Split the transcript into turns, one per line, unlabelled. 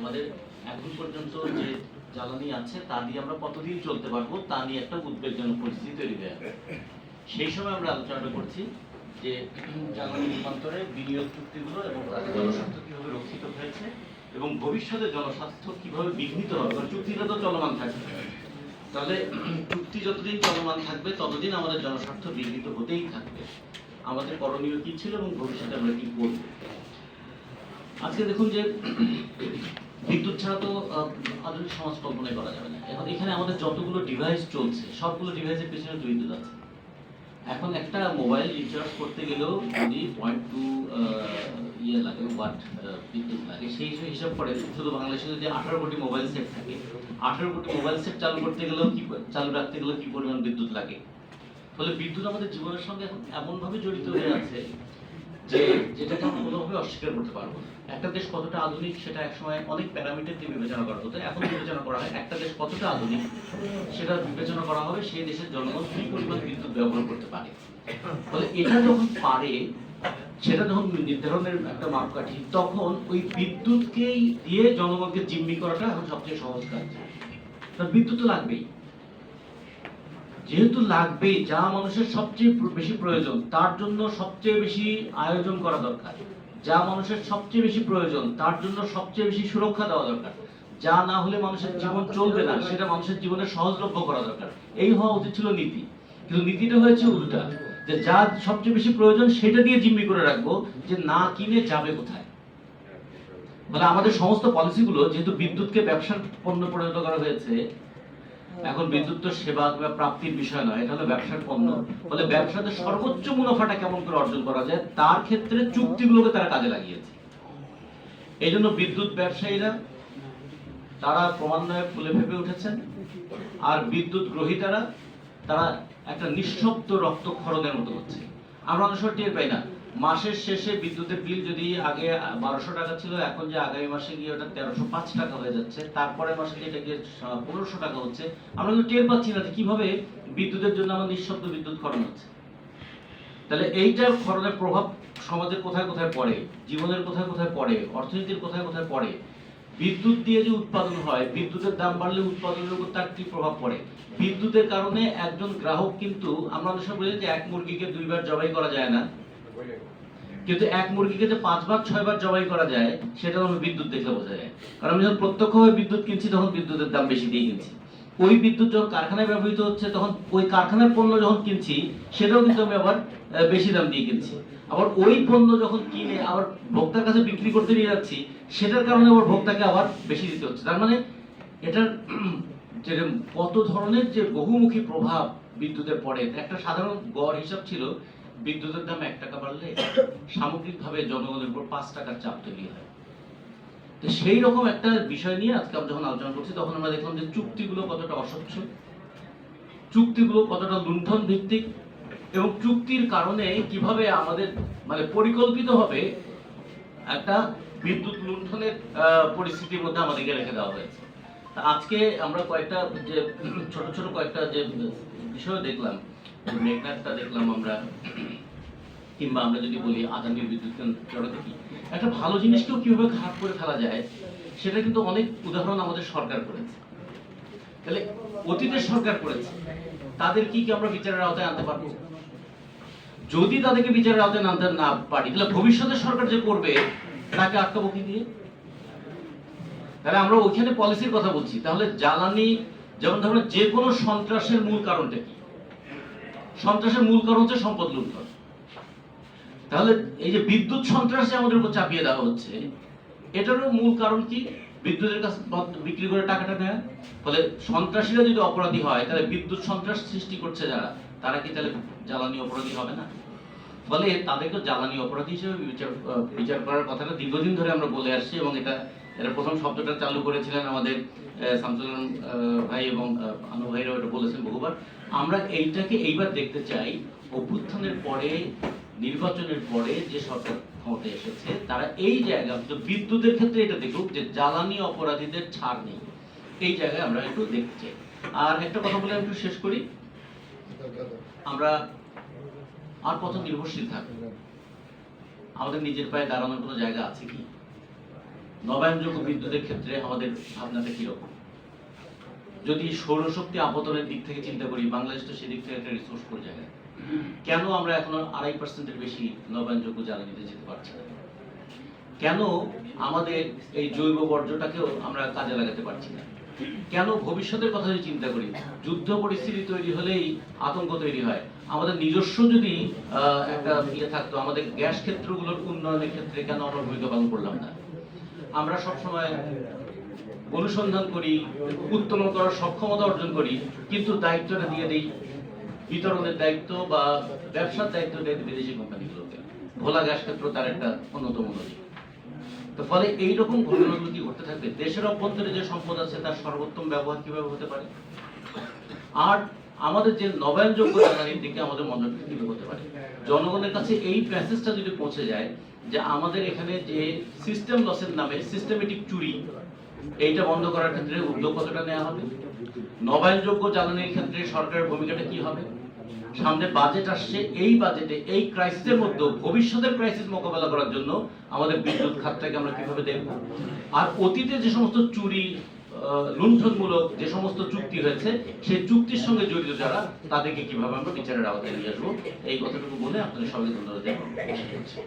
আমাদের এখন পর্যন্ত যে জ্বালানি আছে তা দিয়ে আমরা কতদিন চলতে পারবো তা নিয়ে একটা উদ্বেগজনক পরিস্থিতি তৈরি হয়ে আছে। সেই সময় আমরা আলোচনা করছি যে জ্বালানি রূপান্তরে বিনিয়োগ চুক্তিগুলো এবং তাদের জনস্বার্থ কিভাবে রক্ষিত হয়েছে এবং ভবিষ্যতে জনস্বাস্থ্য কিভাবে বিঘ্নিত হবে, কারণ চুক্তিটা তো চলমান থাকবে। তাহলে চুক্তি যতদিন চলমান থাকবে ততদিন আমাদের জনস্বার্থ বিঘ্নিত হতেই থাকবে। আমাদের করণীয় কি ছিল এবং ভবিষ্যতে আমরা কি করব। আজকে দেখুন যে বিদ্যুৎ ছাড়া তো আধুনিক সমাজ কল্পনাই করা যাবে না। এখন এখানে আমাদের যতগুলো ডিভাইস চলছে সবগুলো ডিভাইসের পেছনে তো বিদ্যুৎ আছে। এখন একটা মোবাইল রিচার্জ করতে গেলেও যদি 0.2 ইয়ে লাগে ওয়াট বিদ্যুৎ লাগে, সেই হিসাব করে শুধু বাংলাদেশে যদি 18 কোটি মোবাইল সেট থাকে, 18 কোটি মোবাইল সেট চালু করতে গেলেও চালু রাখতে গেলেও কি পরিমাণ বিদ্যুৎ লাগে। ফলে বিদ্যুৎ আমাদের জীবনের সঙ্গে এখন এমনভাবে জড়িত হয়ে আছে যে যেটাকে আমরা কোনোভাবে অস্বীকার করতে পারবো না। একটা দেশ কতটা আধুনিক সেটা একসময় অনেক প্যারামিটার দিয়ে বিবেচনা করা হতো, এখন বিবেচনা করা হয় একটা দেশ কতটা আধুনিক সেটা বিবেচনা করা হবে সেই দেশের জনগণ কি পরিমাণ বিদ্যুৎ ব্যবহার করতে পারে। ফলে এটা যখন পারে, সেটা যখন নির্ধারণের একটা মাপকাঠি, তখন ওই বিদ্যুৎকেই দিয়ে জনগণকে জিম্মি করাটা এখন সবচেয়ে সহজ কাজ। কারণ বিদ্যুৎ তো লাগবেই, যেহেতু লাগবেই, যা মানুষের সবচেয়ে বেশি প্রয়োজন তার জন্য সবচেয়ে বেশি আয়োজন করা দরকার, যা মানুষের সবচেয়ে বেশি প্রয়োজন তার জন্য সবচেয়ে বেশি সুরক্ষা দেওয়া দরকার, যা না হলে মানুষের জীবন চলবে না সেটা মানুষের জীবনে সহজলভ্য করা দরকার। এই হওয়া উচিত ছিল নীতি, কিন্তু নীতিটা হয়েছে উল্টা, যে যা সবচেয়ে বেশি প্রয়োজন সেটা দিয়ে জিম্মি করে রাখবো, যে না কিনে যাবে কোথায়। মানে আমাদের সমস্ত পলিসিগুলো যেহেতু বিদ্যুৎকে ব্যবসার পণ্য পরিণত করা হয়েছে, এখন বিদ্যুৎ তো সেবা বা প্রাপ্তির বিষয় নয়, এটা হলো ব্যবসার পণ্য। ফলে ব্যবসাতে সর্বোচ্চ মুনাফাটা কেমন করে অর্জন করা যায় তার ক্ষেত্রে চুক্তিগুলোকে তারা কাজে লাগিয়েছে। এই জন্য বিদ্যুৎ ব্যবসায়ীরা তারা ক্রমান্বয়ে ফুলে ফেপে উঠেছেন, আর বিদ্যুৎ গ্রহীতারা তারা একটা নিঃশব্দ রক্তক্ষরণের মতো হচ্ছে। আমরা অনেক সময় টের পাই না, মাসের শেষে বিদ্যুতের বিল যদি আগে 1200 টাকা ছিল, এখন যে আগামী মাসে গিয়ে ওটা 1305 টাকা হয়ে যাচ্ছে, তারপরে মাসে যেটা গিয়ে 1500 টাকা হচ্ছে, আমরা কিন্তু টের পাচ্ছি না যে কিভাবে বিদ্যুতের জন্য আমার নিঃশব্দ বিদ্যুৎ খরচ হচ্ছে। তাহলে এইটার খরচের প্রভাব সমাজের কোথায় কোথায় পড়ে, জীবনের কোথায় কোথায় পড়ে, অর্থনীতির কোথায় কোথায় পড়ে। বিদ্যুৎ দিয়ে যে উৎপাদন হয়, বিদ্যুতের দাম বাড়লে উৎপাদনের উপর তার কি প্রভাব পড়ে। বিদ্যুতের কারণে একজন গ্রাহক, কিন্তু আমরা অনেক সময় বলি যে এক মুরগিকে 2 বার জবাই করা যায় না, কিন্তু এক মুরগিকে যে 5 বার 6 বার জবাই করা যায় সেটা আমরা বিদ্যুৎ দেখলে বোঝা যায়। কারণ আমি যখন প্রত্যক্ষভাবে বিদ্যুৎ কিনছি তখন বিদ্যুতের দাম বেশি দিয়ে কিনছি, ওই বিদ্যুৎ যখন কারখানায় ব্যবহৃত হচ্ছে তখন ওই কারখানার পণ্য যখন কিনছি সেটাও কিন্তু আমি আবার বেশি দাম দিয়ে কিনছি। আবার ওই পণ্য যখন কিনে আবার ভোক্তার কাছে বিক্রি করতে নিয়ে যাচ্ছি, সেটার কারণে আবার ভোক্তাকে আবার বেশি দিতে হচ্ছে। তার মানে এটার যে কত ধরনের যে বহুমুখী প্রভাব বিদ্যুতের পড়ে। একটা সাধারণ গড় হিসাব ছিল বিদ্যুতের দাম 1 টাকা বাড়লে সামগ্রিকভাবে জনগণের উপর 5 টাকার চাপ তৈরি হয়। তো সেই রকম একটা বিষয় নিয়ে আজকে আমরা যখন আলোচনা করছি, তখন আমরা দেখলাম যে চুক্তিগুলো কতটা অস্বচ্ছ, চুক্তিগুলো কতটা লুণ্ঠন ভিত্তিক, এবং চুক্তির কারণে কিভাবে আমাদের মানে পরিকল্পিতভাবে একটা বিদ্যুৎ লুণ্ঠনের পরিস্থিতির মধ্যে আমাদেরকে রেখে দেওয়া হয়েছে। তা আজকে আমরা কয়েকটা যে ছোট ছোট কয়েকটা যে বিষয় দেখলাম, মেঘনাথটা দেখলাম আমরা, কিংবা আমরা যদি বলি আদানির বিদ্যুৎ কেন্দ্র দেখি, একটা ভালো জিনিসকেও কিভাবে খারাপ করে ফেলা যায় সেটা কিন্তু অনেক উদাহরণ আমাদের সরকার করেছে। তাহলে অতীতের সরকার করেছে, তাদের কি আমরা বিচারের আওতায় আনতে পারবো? যদি তাদেরকে বিচারের আওতায় আনতে না পারি, তাহলে ভবিষ্যতের সরকার যে করবে তাকে আটকাবো কি দিয়ে? তাহলে আমরা ওইখানে পলিসির কথা বলছি। তাহলে জ্বালানি, যেমন ধরুন যে কোনো সন্ত্রাসের মূল কারণটা কি? সন্ত্রাসের মূল কারণ হচ্ছে সম্পদ লুণ্ঠন। তাহলে এই যে বিদ্যুৎ সন্ত্রাসে আমাদের উপর চাপিয়ে দেওয়া হচ্ছে, এটারও মূল কারণ কি? বিদ্যুতের কাছে বিক্রি করে টাকাটা নেয়। ফলে সন্ত্রাসীরা যদি অপরাধী হয়, তাহলে বিদ্যুৎ সন্ত্রাস সৃষ্টি করছে যারা, তারা কি তাহলে জ্বালানি অপরাধী হবে না? ফলে তাদেরকে জ্বালানি অপরাধী হিসেবে বিচার করার কথাটা দীর্ঘদিন ধরে আমরা বলে আসছি, এবং এটা প্রথম শব্দটা চালু করেছিলেন আমাদের শামসুল ভাই এবং আনু ভাইরাও এটা বলেছেন বহুবার। আমরা এইটাকে এইবার দেখতে চাই, অভ্যুত্থানের পরে, নির্বাচনের পরে যে সরকার ক্ষমতায় এসেছে, তারা এই জায়গা বিদ্যুতের ক্ষেত্রে এটা দেখুক যে জ্বালানি অপরাধীদের ছাড় নেই। এই জায়গায় আমরা একটু দেখতে চাই। আর একটা কথা বলে একটু শেষ করি, আমরা আর কত নির্ভরশীল থাকবো? আমাদের নিজের পায়ে দাঁড়ানোর কোনো জায়গা আছে কি? নবায়নযোগ্য বিদ্যুতের ক্ষেত্রে আমাদের ভাবনাটা কিরকম? যদি সৌরশক্তি আপতনের দিক থেকে চিন্তা করি, বাংলাদেশ তো সেদিক থেকে একটা রিসোর্সফুল জায়গা। কেন আমরা এখনো 2.5%-এর বেশি নবায়নযোগ্য জ্বালানিতে যেতে পারছি না? কেন আমাদের এই জৈব বর্জ্যটাকেও আমরা কাজে লাগাতে পারছি না? কেন ভবিষ্যতের কথা যদি চিন্তা করি, যুদ্ধ পরিস্থিতি তৈরি হলেই আতঙ্ক তৈরি হয়, আমাদের নিজস্ব যদি একটা থাকতো, আমাদের গ্যাস ক্ষেত্রগুলোর উন্নয়নের ক্ষেত্রে কেন আমরা ভূমিকা পালন করলাম না? আমরা সবসময় অনুসন্ধান করি, উত্তোলন করার সক্ষমতা অর্জন করি, কিন্তু দায়িত্বটা দিয়ে দেই, বিতরণের দায়িত্ব বা ব্যবসার দায়িত্ব দেয় বিদেশি কোম্পানিগুলোকে। ভোলা গ্যাস ক্ষেত্র তার একটা অন্যতম নদী। তো ফলে এইরকম ঘটনাগুলো কি ঘটতে থাকবে? দেশের অভ্যন্তরে যে সম্পদ আছে তার সর্বোত্তম ব্যবহার কিভাবে হতে পারে? আর আমাদের যে নবায়নযোগ্য জ্বালানির দিকে আমাদের মনোযোগ কিভাবে হতে পারে? জনগণের কাছে এই মেসেজটা যদি পৌঁছে যায় যে আমাদের এখানে যে সিস্টেম লসের নামে সিস্টেমেটিক চুরি, এইটা বন্ধ করার ক্ষেত্রে উদ্যোগ কতটা নেওয়া হবে? নবায়নযোগ্য জ্বালানির ক্ষেত্রে সরকারের ভূমিকাটা কি হবে? সামনে বাজেট আসছে, এই বাজেটে এই ক্রাইসিসের মধ্যে ভবিষ্যতের ক্রাইসিস মোকাবেলা করার জন্য আমাদের বিদ্যুৎ খাতটাকে আমরা কিভাবে দেখব? আর অতীতে যে সমস্ত চুরি, লুণ্ঠনমূলক যে সমস্ত চুক্তি হয়েছে, সেই চুক্তির সঙ্গে জড়িত যারা, তাদেরকে কিভাবে আমরা বিচারের আওতায় নিয়ে আসবো, এই কথাটুকু বলে আপনাদের সবাইকে ধন্যবাদ জানাচ্ছি।